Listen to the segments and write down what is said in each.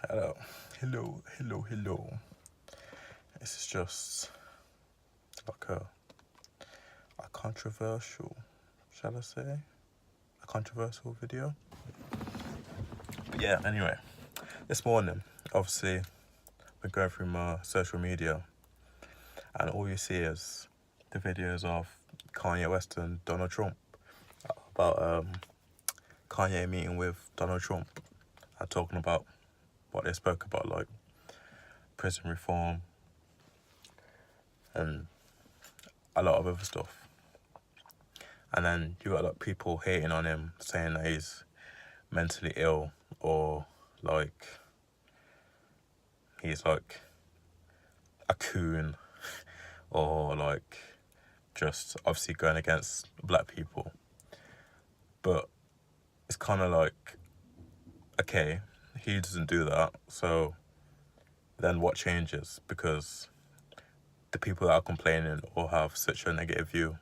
Hello. This is just like a controversial, shall I say? A controversial video. But yeah, anyway, this morning, obviously, been going through my social media, and all you see is the videos of Kanye West and Donald Trump about Kanye meeting with Donald Trump and talking about what they spoke about, like prison reform and a lot of other stuff. And then you got like people hating on him, saying that he's mentally ill or like he's like a coon or like just obviously going against black people. But it's kind of like, okay, he doesn't do that, so then what changes? Because the people that are complaining or have such a negative view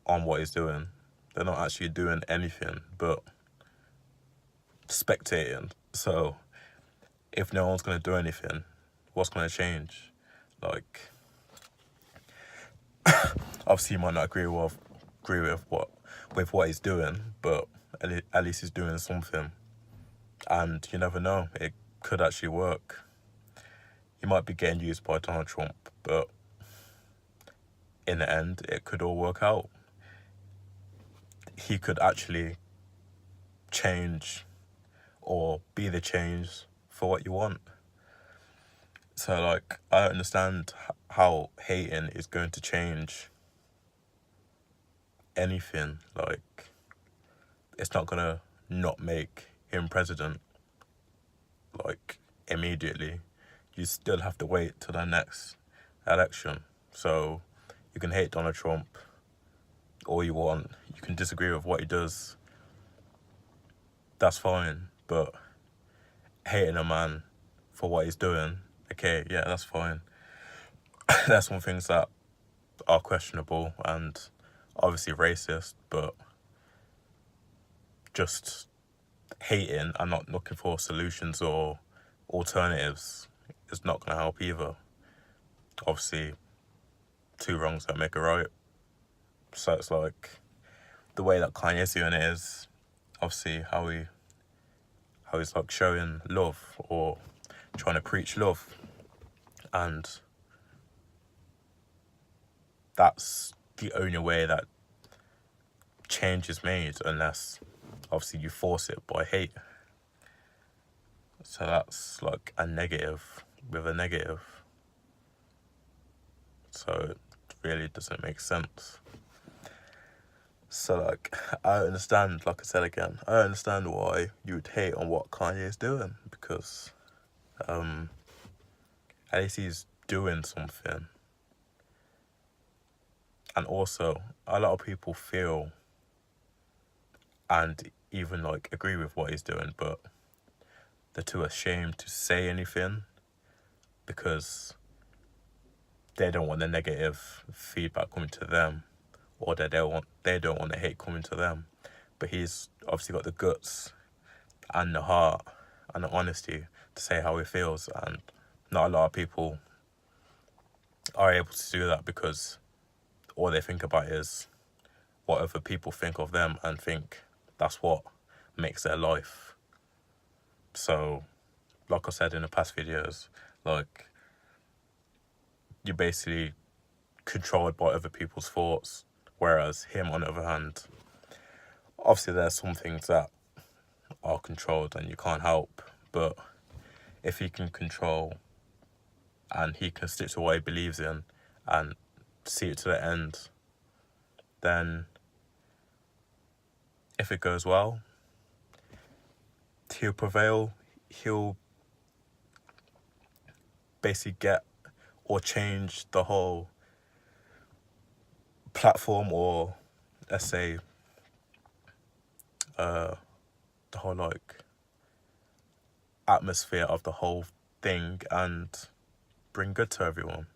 on what he's doing, they're not actually doing anything but spectating. So if no one's going to do anything, what's going to change? Like, obviously you might not agree with what he's doing, but at least he's doing something. And you never know, it could actually work. He might be getting used by Donald Trump, but in the end, it could all work out. He could actually change or be the change for what you want. So, like, I don't understand how hating is going to change anything. Like, it's not going to not make him president, like, immediately. You still have to wait till the next election. So, you can hate Donald Trump all you want. You can disagree with what he does. That's fine. But hating a man for what he's doing, okay, yeah, that's fine. There's some things that are questionable and obviously racist, but just hating and not looking for solutions or alternatives is not going to help either. Obviously, two wrongs don't make a right. So it's like the way that Kanye's doing it is obviously how he's like showing love or trying to preach love, and that's the only way that change is made, unless obviously you force it by hate. So that's like a negative with a negative. So it really doesn't make sense. So like, I understand, like I said again, I understand why you would hate on what Kanye is doing, because at least he's doing something. And also, a lot of people feel and even like agree with what he's doing, but they're too ashamed to say anything because they don't want the negative feedback coming to them, or they don't want the hate coming to them. But he's obviously got the guts and the heart and the honesty to say how he feels, and not a lot of people are able to do that because all they think about is what other people think of them and think that's what makes their life. So, like I said in the past videos, like, you're basically controlled by other people's thoughts, whereas him, on the other hand, obviously there's some things that are controlled and you can't help, but if he can control and he can stick to what he believes in and see it to the end, then if it goes well, he'll prevail. He'll basically get or change the whole platform, or let's say the whole like atmosphere of the whole thing, and bring good to everyone.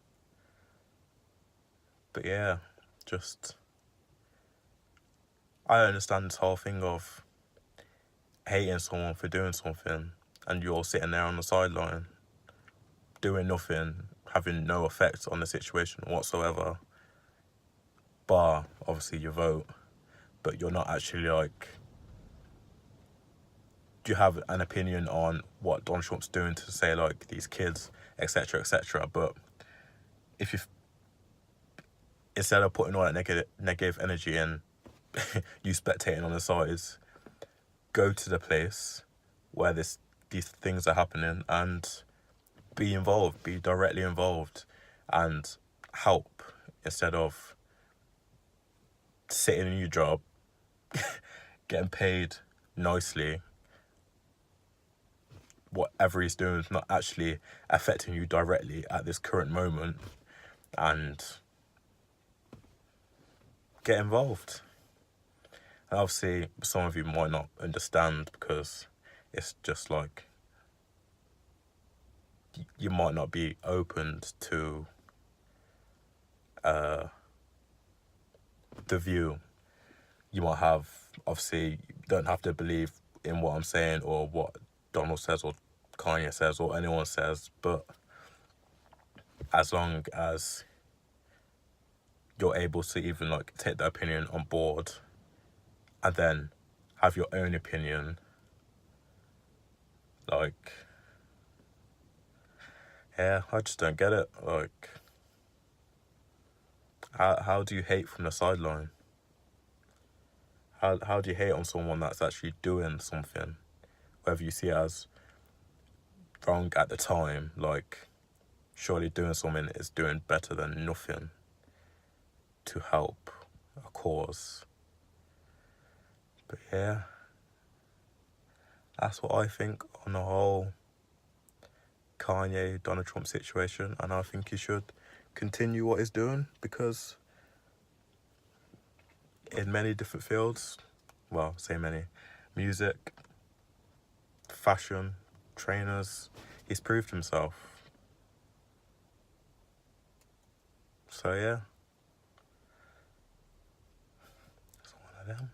But yeah, just I understand this whole thing of hating someone for doing something and you're sitting there on the sideline doing nothing, having no effect on the situation whatsoever, bar obviously your vote, but you're not actually like, do you have an opinion on what Donald Trump's doing to say like these kids, etc., etc. But if you, instead of putting all that negative energy in, you spectating on the sides, go to the place where these things are happening and be involved, be directly involved, and help, instead of sitting in your job, getting paid nicely. Whatever he's doing is not actually affecting you directly at this current moment, and get involved. And obviously, some of you might not understand because it's just like, you might not be opened to the view. You might have, obviously, you don't have to believe in what I'm saying or what Donald says or Kanye says or anyone says, but as long as you're able to even like take the opinion on board and then have your own opinion, like, yeah, I just don't get it. Like, how do you hate from the sideline? How do you hate on someone that's actually doing something, whether you see it as wrong at the time? Like, surely doing something is doing better than nothing to help a cause. But yeah, that's what I think on the whole Kanye Donald Trump situation, and I think he should continue what he's doing, because in many different fields, well, say many, music, fashion, trainers, he's proved himself. So yeah, it's one of them.